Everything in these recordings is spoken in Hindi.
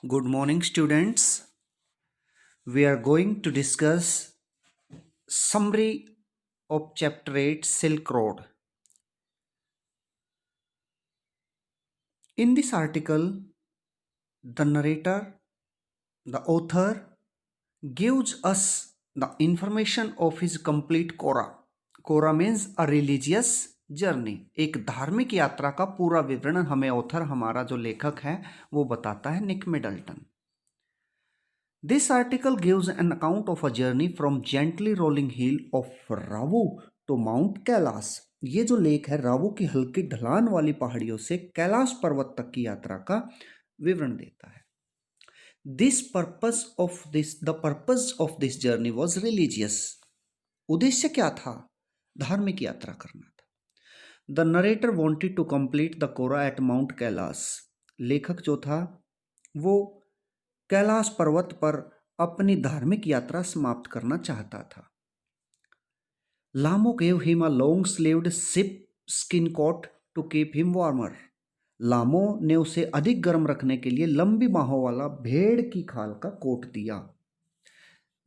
Good morning, students. We are going to discuss summary of chapter 8 Silk Road. In this article, the narrator, the author, gives us the information of his complete Kora. Kora means a religious journey, एक धार्मिक यात्रा का पूरा विवरण हमें ऑथर, हमारा जो लेखक है, वो बताता है, Nick Middleton. This article gives an account of a journey from gently rolling hill of Ravu to Mount Kailash. ये जो लेख है रावू की हल्की ढलान वाली पहाड़ियों से कैलाश पर्वत तक की यात्रा का विवरण देता है. The purpose of this journey was religious. उद्देश्य क्या था? धार्मिक यात्रा करना था. The narrator wanted to complete the Kora at Mount Kailash. लेखक जो था वो कैलाश पर्वत पर अपनी धार्मिक यात्रा समाप्त करना चाहता था. लामो gave him a long sleeved sheep skin coat to keep him warmer. लामो ने उसे अधिक गर्म रखने के लिए लंबी बाहों वाला भेड़ की खाल का कोट दिया.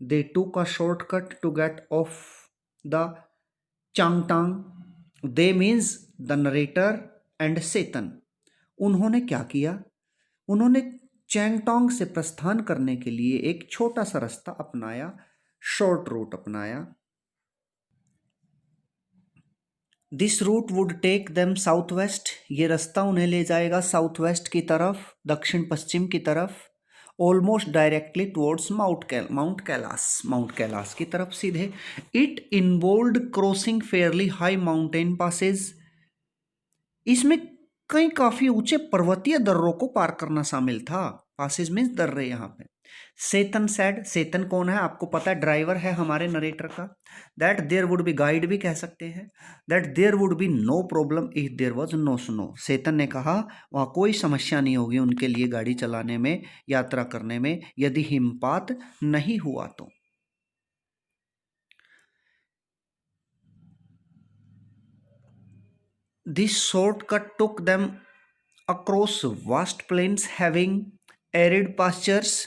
They took a shortcut to get off the Changtang. They means the narrator and Satan. उन्होंने क्या किया? उन्होंने चैंगटोंग से प्रस्थान करने के लिए एक छोटा सा रास्ता अपनाया, शॉर्ट रूट अपनाया. This route would take them south west. ये रास्ता उन्हें ले जाएगा साउथ वेस्ट की तरफ, दक्षिण पश्चिम की तरफ. Almost directly towards Mount Kailash की तरफ सीधे. It involved crossing fairly high mountain passes. इसमें कई काफी ऊंचे पर्वतीय दर्रों को पार करना शामिल था. पासेज मीन्स दर्रे. यहाँ पे सेतन सैड, सेतन कौन है आपको पता है, ड्राइवर है हमारे नरेटर का. That there would be, guide भी कह सकते हैं. That there would be no problem if there was no snow. Tsetan ने कहा वहाँ कोई समस्या नहीं होगी उनके लिए गाड़ी चलाने में, यात्रा करने में, यदि हिमपात नहीं हुआ तो. This shortcut took them across vast plains having arid pastures.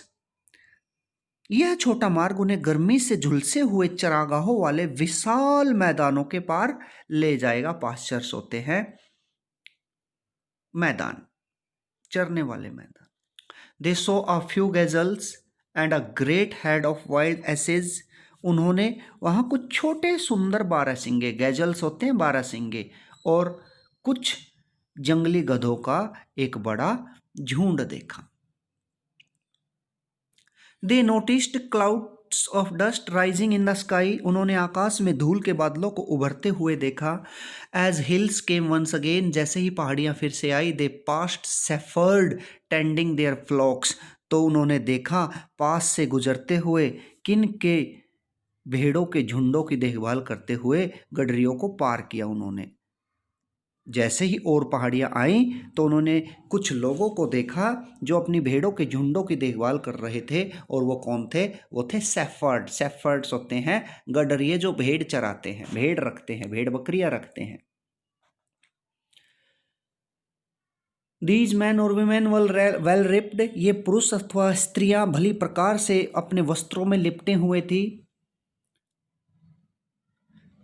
यह छोटा मार्ग उन्हें गर्मी से झुलसे हुए चरागाहों वाले विशाल मैदानों के पार ले जाएगा. पास्चर्स होते हैं मैदान, चरने वाले मैदान. They saw a few gazelles and a great herd of wild asses. उन्होंने वहां कुछ छोटे सुंदर बारहसिंगे, गैजल्स होते हैं बारहसिंगे, और कुछ जंगली गधों का एक बड़ा झुंड देखा. They noticed clouds of dust rising in the sky. उन्होंने आकाश में धूल के बादलों को उभरते हुए देखा. As hills came once again, जैसे ही पहाड़ियां फिर से आई, they passed shepherds tending their flocks. तो उन्होंने देखा पास से गुजरते हुए किन के भेड़ों के झुंडों की देखभाल करते हुए गडरियों को पार किया उन्होंने. जैसे ही और पहाड़ियां आई तो उन्होंने कुछ लोगों को देखा जो अपनी भेड़ों के झुंडों की देखभाल कर रहे थे. और वो कौन थे? वो थे शेफर्ड. शेफर्ड्स होते हैं गडरिये जो भेड़ चराते हैं, भेड़ रखते हैं, भेड़ बकरियां रखते हैं. These men और women well ripped. ये पुरुष अथवा स्त्रियां भली प्रकार से अपने वस्त्रों में लिपटे हुए थी.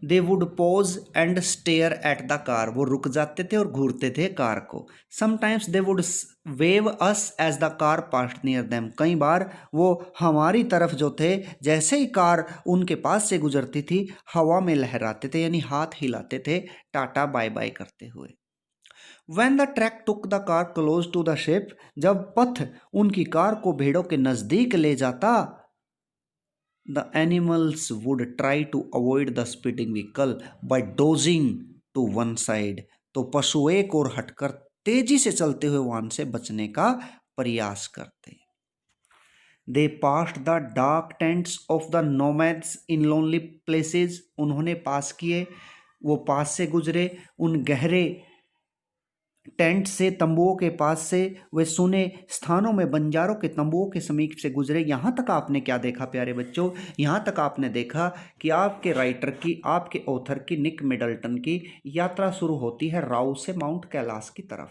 They would pause and stare at the car. वो रुक जाते थे और घूरते थे कार को. Sometimes they would wave us as the car passed near them. कई बार वो हमारी तरफ जो थे, जैसे ही कार उनके पास से गुजरती थी, हवा में लहराते थे, यानी हाथ हिलाते थे टाटा बाय बाय करते हुए. When the track took the car close to the ship, जब पथ उनकी कार को भेड़ों के नजदीक ले जाता, the animals would try to avoid the speeding vehicle by dodging to one side. तो पशु एक और हटकर तेजी से चलते हुए वाहन से बचने का प्रयास करते. They passed the dark tents of the nomads in lonely places. उन्होंने पास किए, वो पास से गुजरे उन गहरे टेंट से, तंबुओं के पास से, वे सुने स्थानों में बंजारों के तंबुओं के समीप से गुजरे. यहाँ तक आपने क्या देखा प्यारे बच्चों? यहाँ तक आपने देखा कि आपके राइटर की, आपके ऑथर की, निक मिडल्टन की यात्रा शुरू होती है राऊ से माउंट कैलाश की तरफ.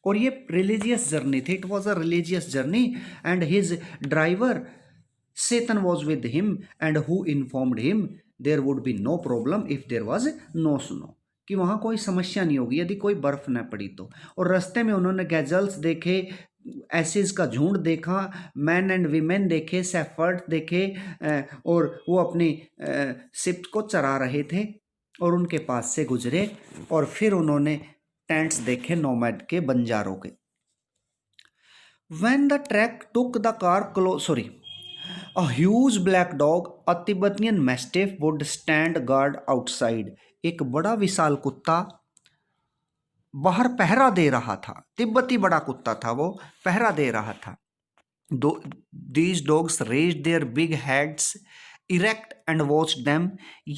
और ये रिलीजियस जर्नी थी, it was a religious journey and his driver Satan was with him and who informed him there would be no problem if there was no snow, कि वहाँ कोई समस्या नहीं होगी यदि कोई बर्फ न पड़ी तो। और रास्ते में उन्होंने गैजल्स देखे, एसिस का झुंड देखा, मैन एंड वीमेन देखे, सेफर्ड देखे, और वो अपनी शिप को चरा रहे थे और उनके पास से गुजरे। और फिर उन्होंने टेंट्स देखे नोमैड के, बंजारों के। When the track took the car a huge black dog, a Tibetan mastiff would stand guard outside. एक बड़ा विशाल कुत्ता बाहर पहरा दे रहा था। तिब्बती बड़ा कुत्ता था, वो पहरा दे रहा था। These dogs raised their big heads erect and watched them.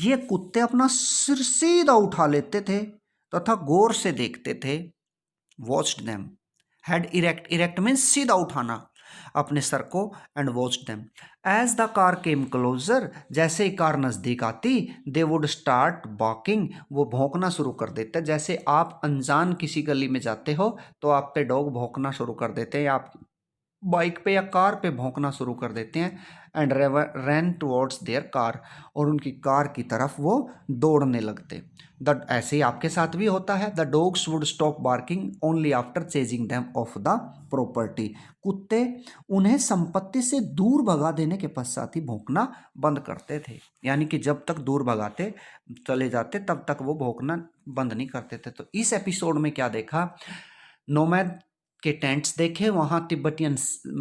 ये कुत्ते अपना सिर सीधा उठा लेते थे तथा गौर से देखते थे। Watched them. Head erect. Erect means सीधा उठाना अपने सर को। And watch them as the car came closer, जैसे ही कार नजदीक आती, दे वुड स्टार्ट बॉकिंग, वो भौंकना शुरू कर देते। जैसे आप अनजान किसी गली में जाते हो तो आप पे डॉग भौंकना शुरू कर देते हैं, या आप बाइक पे या कार पे भौंकना शुरू कर देते हैं। And ran towards their car, और उनकी कार की तरफ वो दौड़ने लगते। ऐसे ही आपके साथ भी होता है। The dogs would stop barking only after chasing them of the property, कुत्ते उन्हें संपत्ति से दूर भगा देने के पश्चात ही भौंकना बंद करते थे। यानी कि जब तक दूर भगाते चले जाते तब तक वो भौंकना बंद नहीं करते थे। तो इस एपिसोड में क्या देखा, नोमैड के टेंट्स देखे, वहाँ तिब्बतियन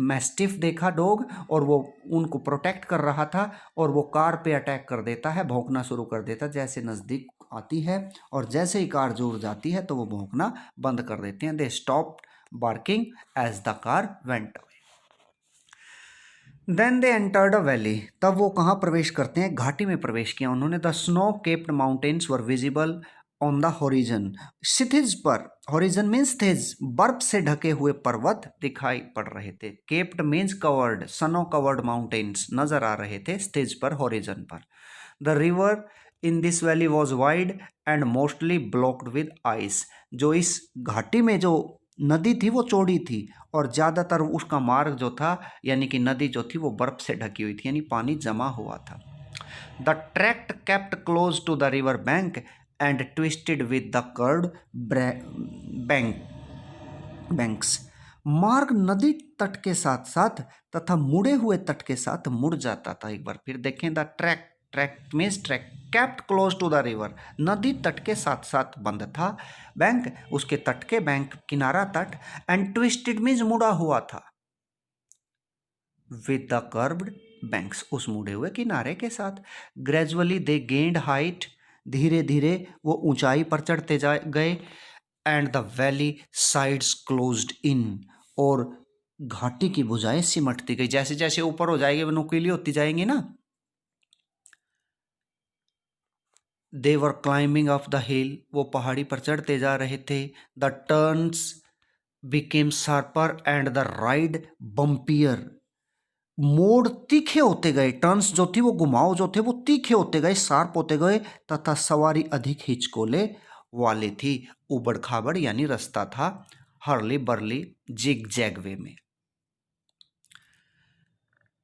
मैस्टिफ देखा डॉग, और वो उनको प्रोटेक्ट कर रहा था, और वो कार पे अटैक कर देता है, भौंकना शुरू कर देता है जैसे नज़दीक आती है, और जैसे ही कार दूर जाती है तो वो भौंकना बंद कर देते हैं। They stopped barking as the car went away. Then they entered a valley, तब वो कहाँ प्रवेश करते हैं, घाटी में प्रवेश किया उन्होंने। The snow capped mountains were visible on the horizon, क्षितिज पर, होरिजन मीन्स थिज, बर्फ से ढके हुए पर्वत दिखाई पड़ रहे थे। Capped means covered, snow covered mountains नजर आ रहे थे क्षितिज पर, होरिजन पर। The river in this valley was wide and mostly blocked with ice, जो इस घाटी में जो नदी थी वो चौड़ी थी, और ज़्यादातर उसका मार्ग जो था, यानी कि नदी जो थी वो बर्फ से ढकी हुई थी, यानी पानी जमा हुआ था। The tract kept close to the river bank and twisted with the curved banks, मार्ग नदी तट के साथ साथ तथा मुड़े हुए तट के साथ मुड़ जाता था। एक बार फिर देखें, the track means track, kept close to the river, नदी तट के साथ साथ बंद था, बैंक उसके तट के, बैंक किनारा तट, एंड ट्विस्टेड मीन्स मुड़ा हुआ था, विद द कर्व्ड बैंक्स उस मुड़े हुए किनारे के साथ। ग्रेजुअली दे गेंड हाइट, धीरे धीरे वो ऊंचाई पर चढ़ते गए। And the valley sides closed in, और घाटी की भुजाएं सिमटती गई, जैसे जैसे ऊपर हो जाएगी वो नुकीली होती जाएंगी ना। They were climbing up the hill, वो पहाड़ी पर चढ़ते जा रहे थे। The turns became sharper and the ride bumpier, मोड़ तीखे होते गए, टर्न्स जो थी वो घुमाव जो थे वो तीखे होते गए, शार्प होते गए, तथा सवारी अधिक हिचकोले वाली थी। उबड़ खाबड़ यानी रास्ता था, hurly burly zig zag way में।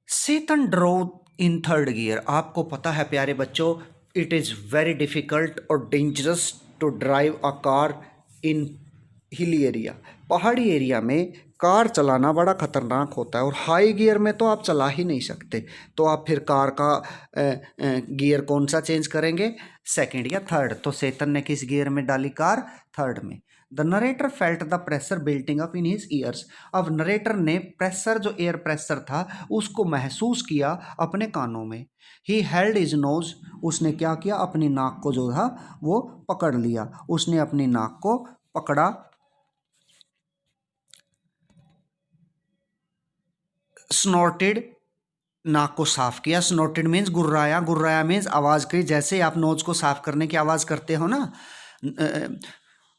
Tsetan drove in third gear, आपको पता है प्यारे बच्चों, इट इज़ वेरी डिफ़िकल्ट और dangerous to drive a car in hilly area, पहाड़ी एरिया में कार चलाना बड़ा ख़तरनाक होता है, और हाई गियर में तो आप चला ही नहीं सकते। तो आप फिर कार का गियर कौन सा चेंज करेंगे, सेकंड या थर्ड। तो सेतन ने किस गियर में डाली कार, थर्ड में। The narrator felt the pressure building up in his years, अब नरेटर ने प्रेशर, जो एयर प्रेशर था उसको महसूस किया अपने कानों में। ही हेल्ड हिज नोज, उसने क्या किया, अपनी नाक को जो था वो पकड़ लिया, उसने अपनी नाक को पकड़ा। स्नॉर्टेड, नाक को साफ किया, स्नॉर्टेड मीन्स गुर्राया, गुर्राया मीन्स आवाज़ की, जैसे आप नोज को साफ करने की आवाज़ करते हो ना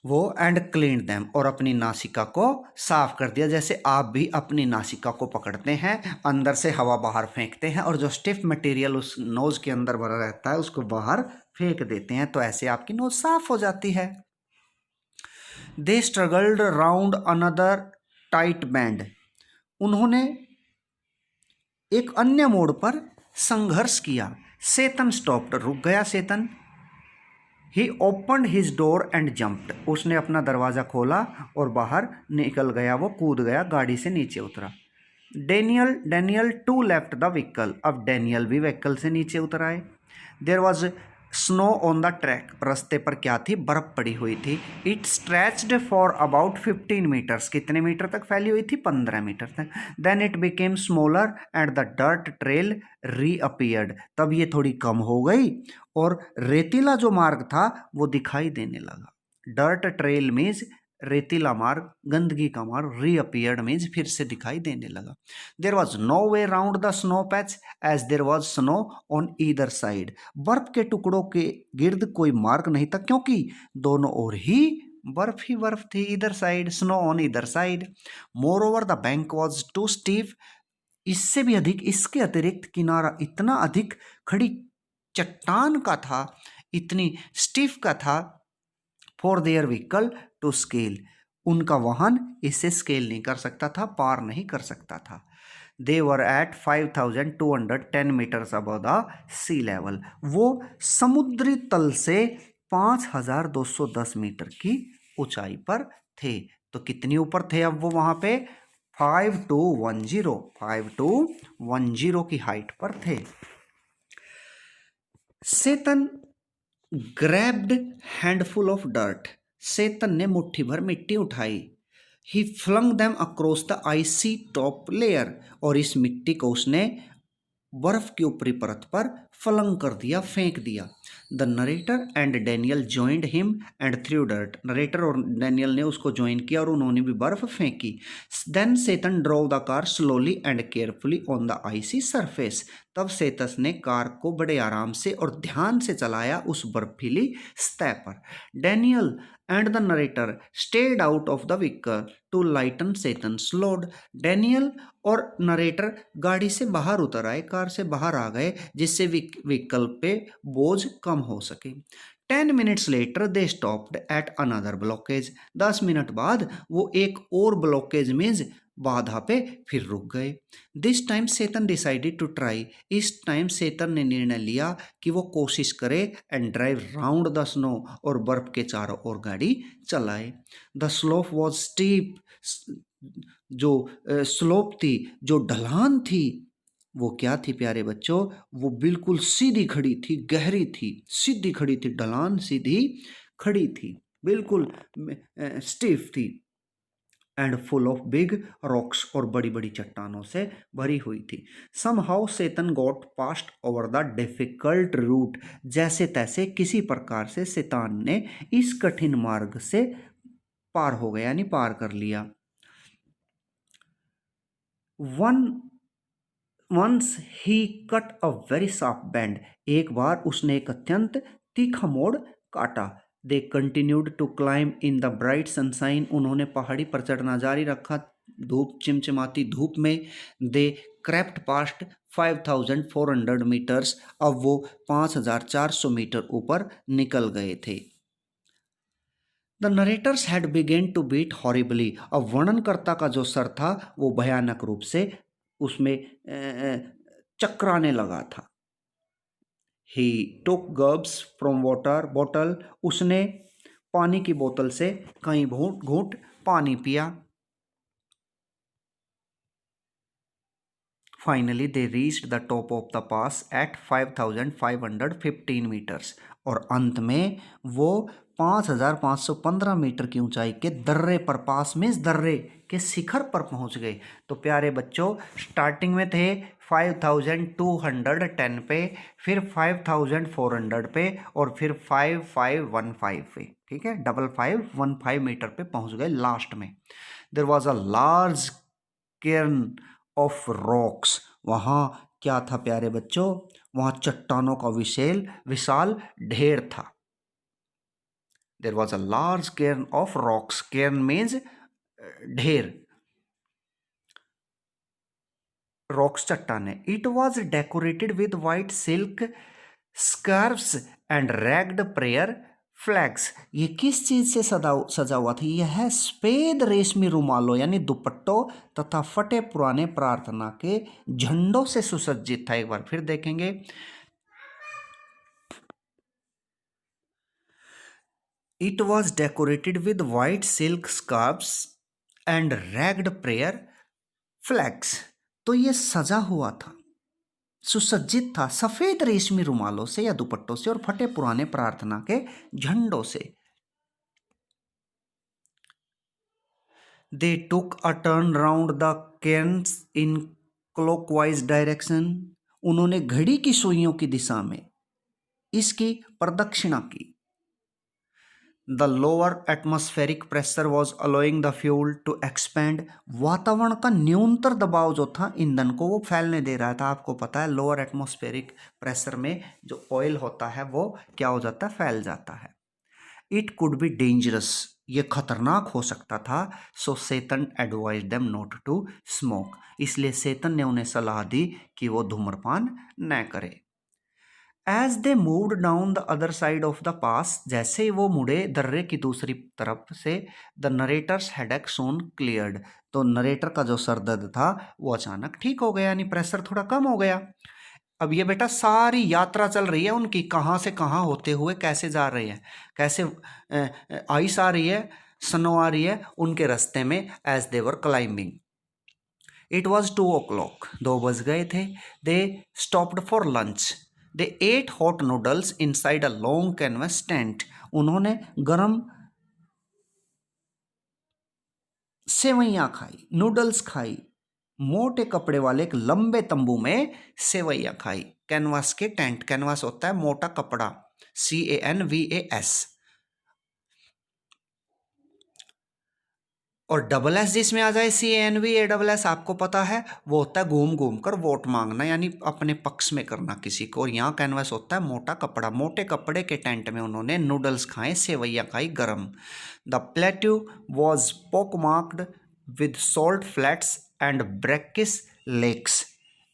वो। एंड क्लीन दैम, और अपनी नासिका को साफ कर दिया, जैसे आप भी अपनी नासिका को पकड़ते हैं, अंदर से हवा बाहर फेंकते हैं, और जो स्टिफ मटेरियल उस नोज के अंदर भरा रहता है उसको बाहर फेंक देते हैं, तो ऐसे आपकी नोज साफ हो जाती है। They struggled round another tight bend, उन्होंने एक अन्य मोड़ पर संघर्ष किया। सेतन स्टॉप्ड, रुक गया Tsetan. He opened his door and jumped, उसने अपना दरवाज़ा खोला और बाहर निकल गया, वो कूद गया, गाड़ी से नीचे उतरा। Daniel too left the vehicle, अब डेनियल भी व्हीकल से नीचे उतर आए। There was snow on the track, रास्ते पर क्या थी, बर्फ पड़ी हुई थी। It stretched for about 15 metres, कितने मीटर तक फैली हुई थी, 15 मीटर तक। Then it became smaller and the dirt trail reappeared, तब ये थोड़ी कम हो गई और रेतीला जो मार्ग था वो दिखाई देने लगा। डर्ट ट्रेल मीन्स रेतीला मार्ग, गंदगी का मार्ग, रीअपियर्ड मीन्स फिर से दिखाई देने लगा। There was no way round the snow patch as there was snow on either side, बर्फ के टुकड़ों के गिर्द कोई मार्ग नहीं था क्योंकि दोनों ओर ही बर्फ थी, इधर साइड, स्नो ऑन इधर side. Moreover the bank was too steep, इससे भी अधिक, इसके अतिरिक्त किनारा इतना अधिक खड़ी चट्टान का था, इतनी स्टीफ का था, for their vehicle to scale, उनका वाहन इसे स्केल नहीं कर सकता था, पार नहीं कर सकता था। They were at 5210 metres above the sea level, वो समुद्री तल से 5210 मीटर की ऊंचाई पर थे। तो कितनी ऊपर थे अब वो वहां पे, 5210 की हाइट पर थे। Tsetan grabbed handful of dirt, Tsetan ने मुट्ठी भर मिट्टी उठाई। He flung them across the icy top layer, और इस मिट्टी को उसने बर्फ की ऊपरी परत पर फलंग कर दिया, फेंक दिया। The narrator and Daniel joined him and threw dirt, narrator और डैनियल ने उसको ज्वाइन किया और उन्होंने भी बर्फ फेंकी। Then Tsetan drove the car slowly and carefully on the icy surface, तब सेतस ने कार को बड़े आराम से और ध्यान से चलाया उस बर्फीली सतह पर। Daniel and the narrator stayed out of the vehicle to lighten Tsetan's load, Daniel और नरेटर गाड़ी से बाहर उतर आए, कार से बाहर आ गए, जिससे व्हीकल पे बोझ कम हो सके। 10 minutes later they stopped at another blockage, 10 minute बाद वो एक और ब्लॉकेज मीन्स बाधा पे फिर रुक गए। This time Tsetan decided to try, इस टाइम सेतन ने निर्णय लिया कि वो कोशिश करे and drive round the snow, और बर्फ के चारों ओर गाड़ी चलाए। द स्लोप वॉज स्टीप, जो स्लोप थी, जो ढलान थी, वो क्या थी प्यारे बच्चों, वो बिल्कुल सीधी खड़ी थी, गहरी थी, सीधी खड़ी थी, ढलान सीधी खड़ी थी, बिल्कुल स्टीफ थी, and full of big rocks, और बड़ी बड़ी चट्टानों से भरी हुई थी। Somehow Tsetan got past over the difficult route, जैसे तैसे किसी प्रकार से शैतान ने इस कठिन मार्ग से पार हो गया, यानी पार कर लिया। Once he cut a very sharp bend, एक बार उसने एक अत्यंत तीखा मोड़ काटा। They continued to climb in the bright sunshine, उन्होंने पहाड़ी पर चढ़ना जारी रखा धूप, चिमचिमाती धूप में। दे क्रेप्ट पास्ट 5400 मीटर्स, अब वो 5400 मीटर ऊपर निकल गए थे। The narrator's had begun to beat horribly, अब वर्णनकर्ता का जो सर था वो भयानक रूप से उसमें चकराने लगा था। ही टुक गब्स फ्रॉम वाटर बॉटल, उसने पानी की बोतल से कई घूंट घूंट पानी पिया। Finally they reached the top of the pass at 5515 metres, और अंत में वो 5515 मीटर की ऊंचाई के दर्रे पर, पास में दर्रे के शिखर पर पहुंच गए। तो प्यारे बच्चों, स्टार्टिंग में थे 5210 पे, फिर 5400 पे, और फिर 5515 पे, ठीक है, 5515 मीटर पे पहुंच गए लास्ट में। There was a large cairn of rocks, वहाँ क्या था प्यारे बच्चों, वहाँ चट्टानों का विशाल ढेर था। There was a large cairn of rocks, cairn means ढेर, रॉक्स चट्टाने। It was decorated with white silk scarfs and ragged prayer flags, ये किस चीज से सजा हुआ था? यह है सफेद रेशमी रुमालों यानी दुपट्टों तथा फटे पुराने प्रार्थना के झंडों से सुसज्जित था। एक बार फिर देखेंगे। It was decorated with white silk scarfs and ragged prayer flags. तो ये सजा हुआ था, सुसज्जित था सफेद रेशमी रुमालों से या दुपट्टों से और फटे पुराने प्रार्थना के झंडों से। They took a turn round the cairns in clockwise direction. उन्होंने घड़ी की सुइयों की दिशा में इसकी प्रदक्षिणा की। The lower atmospheric pressure was allowing the fuel to expand. वातावरण का न्यूनतर दबाव जो था ईंधन को वो फैलने दे रहा था। आपको पता है लोअर एटमॉस्फेरिक प्रेशर में जो ऑयल होता है वो क्या हो जाता है, फैल जाता है। इट कुड बी डेंजरस, ये खतरनाक हो सकता था। So Tsetan advise them not to smoke, इसलिए सेतन ने उन्हें सलाह दी कि वो धूम्रपान न करे। As they moved down the other side of the pass, जैसे ही वो मुड़े दर्रे की दूसरी तरफ से, the narrator's headache soon cleared. तो नरेटर का जो सर दर्द था वो अचानक ठीक हो गया, यानी प्रेशर थोड़ा कम हो गया। अब ये बेटा सारी यात्रा चल रही है उनकी, कहाँ से कहाँ होते हुए कैसे जा रहे हैं, कैसे आइस आ रही है, स्नो आ रही है उनके रास्ते में as they were climbing. It was 2 o'clock, 2 बज गए थे। They stopped for lunch. They ate hot noodles inside a long canvas tent. उन्होंने गरम सेवैयाँ खाई, नूडल्स खाई, मोटे कपड़े वाले एक लंबे तंबू में सेवैयाँ खाई। कैनवास के टेंट, कैनवास होता है मोटा कपड़ा, CANVAS। और डबल एस जिसमें आ जाए CANVASS, आपको पता है वो होता है घूम घूम कर वोट मांगना, यानी अपने पक्ष में करना किसी को। और यहाँ कैनवास होता है मोटा कपड़ा। मोटे कपड़े के टेंट में उन्होंने नूडल्स खाए, सेवैयाँ खाई गरम। The plateau was pockmarked with salt flats and brackish lakes.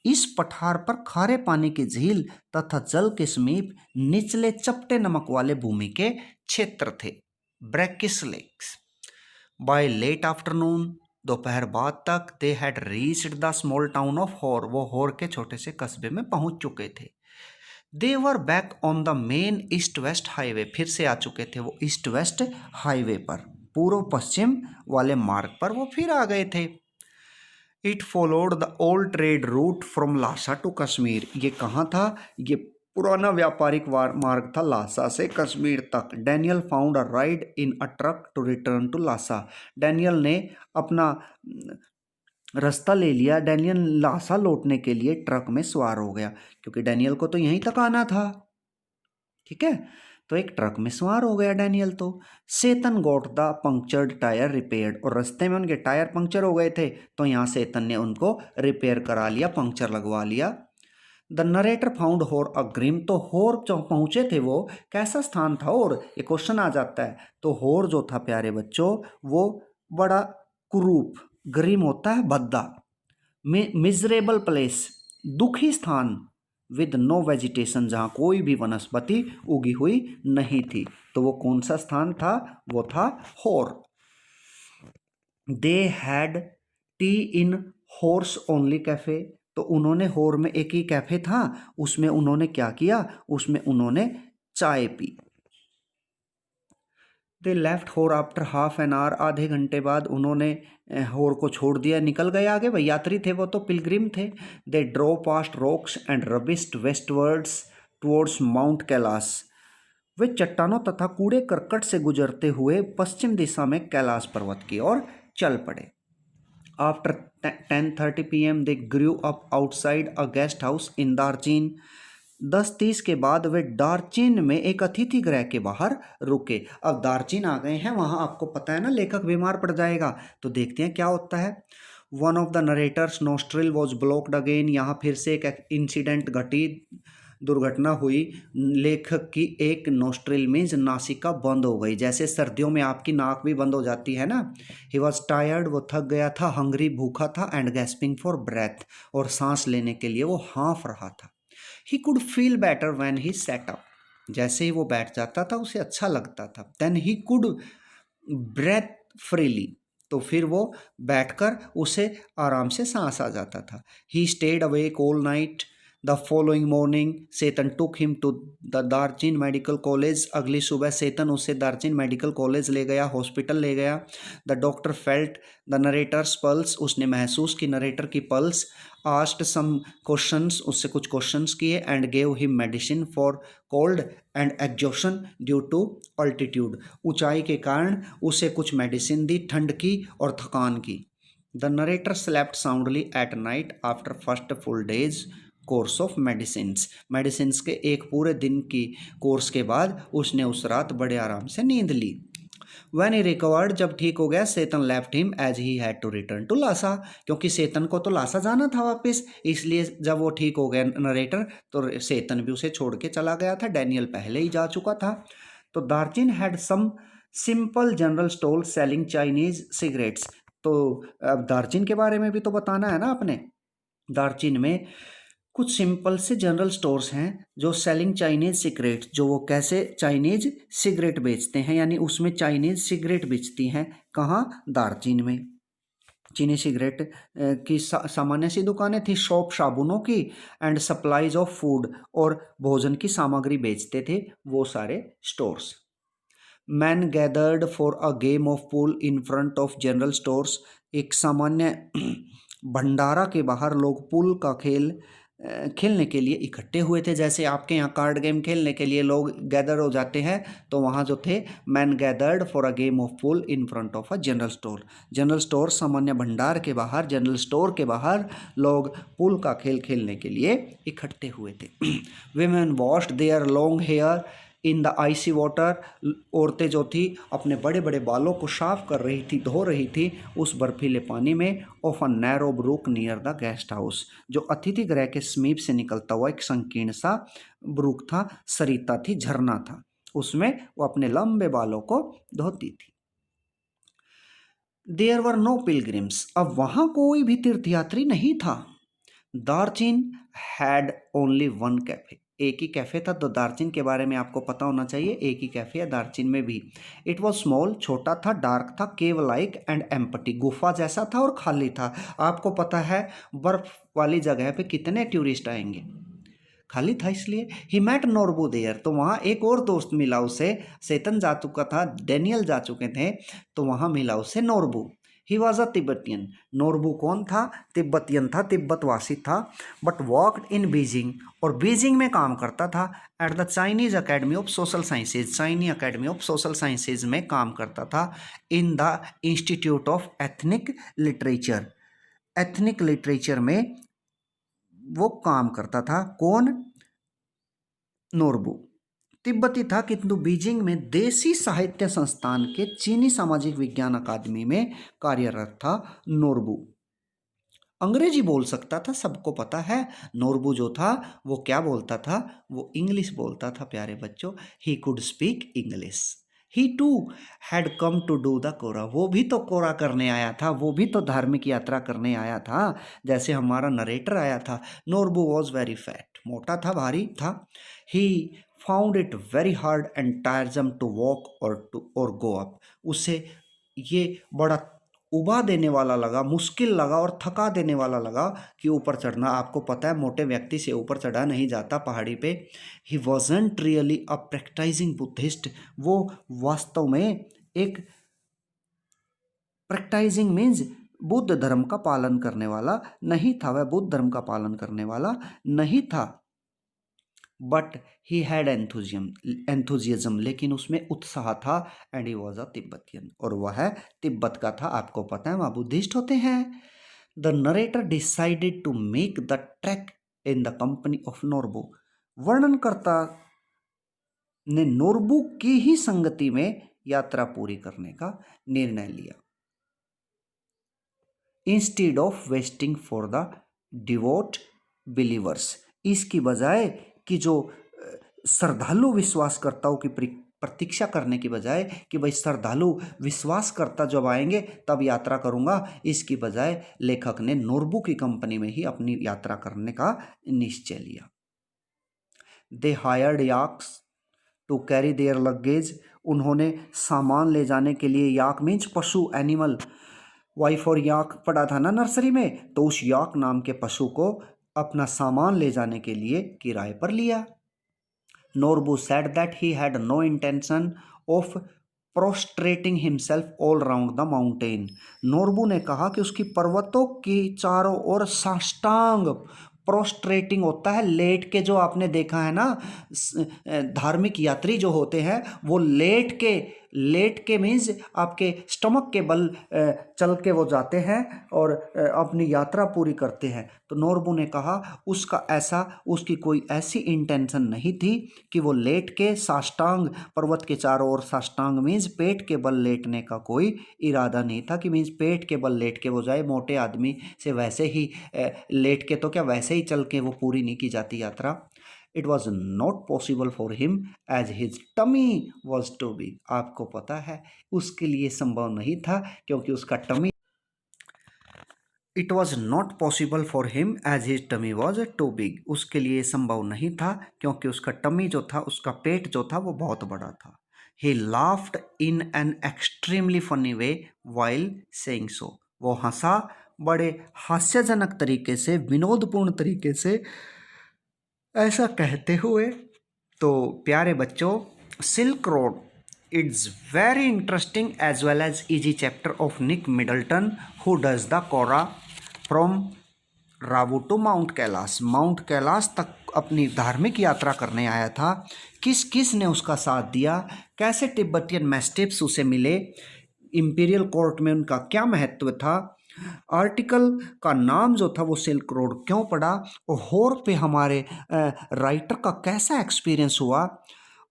इस पठार पर खारे पानी की झील तथा जल के समीप निचले चपटे नमक वाले भूमि के क्षेत्र थे, brackish lakes. By late afternoon, दोपहर बाद तक, they had reached the small town of Hor. वो होर के छोटे से कस्बे में पहुंच चुके थे। They were back on the main east west highway. फिर से आ चुके थे वो ईस्ट वेस्ट हाईवे पर, पूर्व पश्चिम वाले मार्ग पर वो फिर आ गए थे। It followed the old trade route from Lhasa to Kashmir. ये कहाँ था? ये पुराना व्यापारिक मार्ग था लासा से कश्मीर तक। Daniel found a ride in a truck to return to Lhasa. Daniel ने अपना रास्ता ले लिया, डैनियल लासा लौटने के लिए ट्रक में सवार हो गया, क्योंकि डैनियल को तो यहीं तक आना था। ठीक है, तो एक ट्रक में सवार हो गया डैनियल। तो Tsetan got the punctured tyre repaired. और रास्ते में उनके टायर पंक्चर हो गए थे, तो यहाँ सेतन ने उनको रिपेयर करा लिया, पंक्चर लगवा लिया। द नरेटर फाउंड होर अ ग्रिम। तो होर जो पहुंचे थे वो कैसा स्थान था? और ये क्वेश्चन आ जाता है। तो होर जो था प्यारे बच्चों, वो बड़ा कुरूप, ग्रिम होता है भद्दा, मिजरेबल प्लेस, दुखी स्थान, विद नो वेजिटेशन, जहाँ कोई भी वनस्पति उगी हुई नहीं थी। तो वो कौन सा स्थान था? वो था Hor. They had tea in Hor's only cafe. तो उन्होंने होर में एक ही कैफे था, उसमें उन्होंने क्या किया? उसमें उन्होंने चाय पी। दे लेफ्ट होर आफ्टर हाफ एन आवर। आधे घंटे बाद उन्होंने होर को छोड़ दिया, निकल गए आगे। भाई यात्री थे वो, तो पिलग्रिम थे। They drove past rocks and rubbish westwards towards Mount Kailash. वे चट्टानों तथा कूड़े करकट से गुजरते हुए पश्चिम दिशा में कैलाश पर्वत की ओर चल पड़े। After 10:30 PM they grew up outside a guest house in Darchen. 10:30 के बाद वे दार्जिन में एक अतिथि गृह के बाहर रुके। अब दार्जिन आ गए हैं, वहाँ आपको पता है ना लेखक बीमार पड़ जाएगा, तो देखते हैं क्या होता है। One of the narrator's nostril was blocked again. यहाँ फिर से एक इंसिडेंट घटी, दुर्घटना हुई। लेखक की एक नोस्ट्रिल मीन्स नासिका बंद हो गई, जैसे सर्दियों में आपकी नाक भी बंद हो जाती है ना। ही वॉज टायर्ड, वो थक गया था। हंग्री, भूखा था। एंड गैस्पिंग फॉर ब्रेथ, और सांस लेने के लिए वो हाँफ रहा था। He could feel better when he set up. जैसे ही वो बैठ जाता था उसे अच्छा लगता था। Then he could breathe freely, तो फिर वो बैठकर उसे आराम से सांस आ जाता था। He stayed awake all night. The following morning Tsetan took him to the Darchen medical college. अगली सुबह सेतन उसे दार्जिन मेडिकल कॉलेज ले गया, हॉस्पिटल ले गया। The doctor felt the narrator's pulse, उसने महसूस की नरेटर की पल्स। आस्क्ड सम क्वेश्चंस, उससे कुछ क्वेश्चंस किए। And gave him medicine for cold and exhaustion due to altitude, ऊंचाई के कारण उसे कुछ मेडिसिन दी, ठंड की और थकान की। The narrator slept soundly at night after first full days course of medicines के एक पूरे दिन की कोर्स के बाद उसने उस रात बड़े आराम से नींद ली। When he recovered, जब ठीक हो गया, Tsetan left him as he had to return to Lhasa, क्योंकि सेतन को तो लासा जाना था वापस, इसलिए जब वो ठीक हो गया नरेटर तो सेतन भी उसे छोड़ के चला गया था। डैनियल पहले ही जा चुका था। तो Darchen had some simple general store selling Chinese cigarettes. तो अब दार्जिन के बारे में भी तो बताना है ना अपने। दार्जिन में कुछ सिंपल से जनरल स्टोर्स हैं जो सेलिंग चाइनीज सिगरेट, जो वो कैसे चाइनीज सिगरेट बेचते हैं, यानी उसमें चाइनीज सिगरेट बेचती हैं। कहाँ? दार्जिन में। चीनी सिगरेट की सामान्य सी दुकानें थी, शॉप साबुनों की एंड सप्लाईज ऑफ फूड, और भोजन की सामग्री बेचते थे वो सारे stores. Man gathered for a game of pool in front of general stores, एक सामान्य भंडारा के बाहर लोग पूल का खेल खेलने के लिए इकट्ठे हुए थे। जैसे आपके यहाँ कार्ड गेम खेलने के लिए लोग गैदर हो जाते हैं, तो वहाँ जो थे man gathered for a game of pool in front of a general store. General store सामान्य भंडार के बाहर, जनरल स्टोर के बाहर लोग पूल का खेल खेलने के लिए इकट्ठे हुए थे। Women washed their long hair in the icy water, औरतें जो थी अपने बड़े बड़े बालों को साफ कर रही थी, धो रही थी उस बर्फीले पानी में। Of a narrow brook near the guest house, जो अतिथि गृह के समीप से निकलता हुआ एक संकीर्ण सा ब्रूक था, सरिता थी, झरना था, उसमें वो अपने लंबे बालों को धोती थी। देयर वर नो पिलग्रिम्स, अब वहां कोई भी तीर्थयात्री नहीं था। दार्जिन हैड ओनली वन कैफे, एक ही कैफे था। तो दार्जिन के बारे में आपको पता होना चाहिए, एक ही कैफे है दार्जिन में भी। इट वॉज स्मॉल, छोटा था, डार्क था, केव लाइक एंड एम्पटी, गुफा जैसा था और खाली था। आपको पता है बर्फ वाली जगह पे कितने टूरिस्ट आएंगे, खाली था इसलिए। ही मैट नोरबू देयर, तो वहाँ एक और दोस्त मिला उसे, सेतन जा चुका था, डैनियल जा चुके थे, तो वहाँ मिला उसे Norbu. He was a Tibetan, Norbu कौन था? तिब्बतियन था, तिब्बतवासी था। बट वॉक्ड इन बीजिंग, और बीजिंग में काम करता था। At the Chinese Academy of Social Sciences, Chinese Academy of Social Sciences में काम करता था। In the Institute of Ethnic Literature, ethnic literature में वो काम करता था। कौन? नोरबू। तिब्बती था किंतु बीजिंग में देसी साहित्य संस्थान के चीनी सामाजिक विज्ञान अकादमी में कार्यरत था नोरबू। अंग्रेजी बोल सकता था, सबको पता है। नोरबू जो था वो क्या बोलता था? वो इंग्लिश बोलता था प्यारे बच्चों। He could speak English. He too had come to do the kora, वो भी तो कोरा करने आया था, वो भी तो धार्मिक यात्रा करने आया था, जैसे हमारा नरेटर आया था। नोरबू वॉज वेरी फैट, मोटा था, भारी था। He found it very hard and tiresome to walk और गो अप, उसे ये बड़ा उबा देने वाला लगा, मुश्किल लगा और थका देने वाला लगा कि ऊपर चढ़ना। आपको पता है मोटे व्यक्ति से ऊपर चढ़ा नहीं जाता पहाड़ी पे। He wasn't really a practising Buddhist, वो वास्तव में एक प्रैक्टाइजिंग मीन्स बुद्ध धर्म का पालन करने वाला नहीं था, वह बुद्ध धर्म का पालन करने वाला नहीं था। बट ही हैड एंथुजिज्म, लेकिन उसमें उत्साह था। And he was a Tibetan, और वह तिब्बत का था। आपको पता है वहाँ बुद्धिस्ट होते हैं। The narrator decided to make the trek in the company of Norbu, वर्णनकर्ता ने नोरबू की ही संगति में यात्रा पूरी करने का निर्णय लिया। Instead of wasting for the devote believers, इसकी बजाय कि जो श्रद्धालु विश्वासकर्ताओं की प्रतीक्षा करने की बजाय कि भाई श्रद्धालु विश्वासकर्ता जब आएंगे तब यात्रा करूंगा, इसकी बजाय लेखक ने नोरबू की कंपनी में ही अपनी यात्रा करने का निश्चय लिया। They hired yaks, to carry their luggage, उन्होंने सामान ले जाने के लिए, याक मीन्स पशु, एनिमल, वाई फॉर याक पढ़ा था ना नर्सरी में, तो उस याक नाम के पशु को अपना सामान ले जाने के लिए किराए पर लिया। Norbu said that he had no intention of prostrating himself all round the mountain. Norbu ने कहा कि उसकी पर्वतों की चारों ओर साष्टांग, प्रोस्ट्रेटिंग होता है लेट के, जो आपने देखा है ना धार्मिक यात्री जो होते हैं वो लेट के मीन्स आपके स्टमक के बल चल के वो जाते हैं और अपनी यात्रा पूरी करते हैं। तो नोरबू ने कहा उसकी कोई ऐसी इंटेंशन नहीं थी कि वो लेट के साष्टांग, पर्वत के चारों ओर साष्टांग मीन्स पेट के बल लेटने का कोई इरादा नहीं था, कि मीन्स पेट के बल लेट के वो जाए। मोटे आदमी से वैसे ही लेट के तो क्या वैसे ही चल के वो पूरी नहीं की जाती यात्रा। It was not possible for him as his tummy was too big. आपको पता है उसके लिए संभव नहीं था क्योंकि उसका tummy, it was not possible for him as his tummy was too big, उसके लिए संभव नहीं था क्योंकि उसका टमी जो था, उसका पेट जो था वो बहुत बड़ा था। ही laughed in an extremely funny way while saying so, वो हंसा बड़े हास्यजनक तरीके से, विनोदपूर्ण तरीके से ऐसा कहते हुए। तो प्यारे बच्चों, silk road it's very interesting as well as easy chapter of Nick Middleton who does the kora from Ravu to Mount Kailash. Mount Kailash तक अपनी धार्मिक यात्रा करने आया था। किस किस ने उसका साथ दिया, कैसे तिब्बतियन मैस्टिफ्स उसे मिले, इंपीरियल कोर्ट में उनका क्या महत्व था, आर्टिकल का नाम जो था वो सिल्क रोड क्यों पड़ा, और होर पे हमारे राइटर का कैसा एक्सपीरियंस हुआ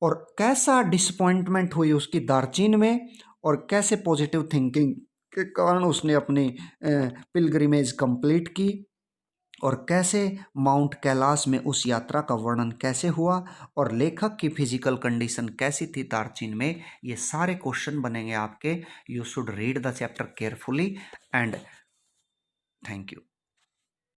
और कैसा डिसअपॉइंटमेंट हुई उसकी दार्जिन में, और कैसे पॉजिटिव थिंकिंग के कारण उसने अपनी पिलग्रिमेज कंप्लीट की, और कैसे माउंट कैलाश में उस यात्रा का वर्णन कैसे हुआ, और लेखक की फिजिकल कंडीशन कैसी थी दार्जिन में। ये सारे क्वेश्चन बनेंगे आपके। You should read the chapter carefully and thank you.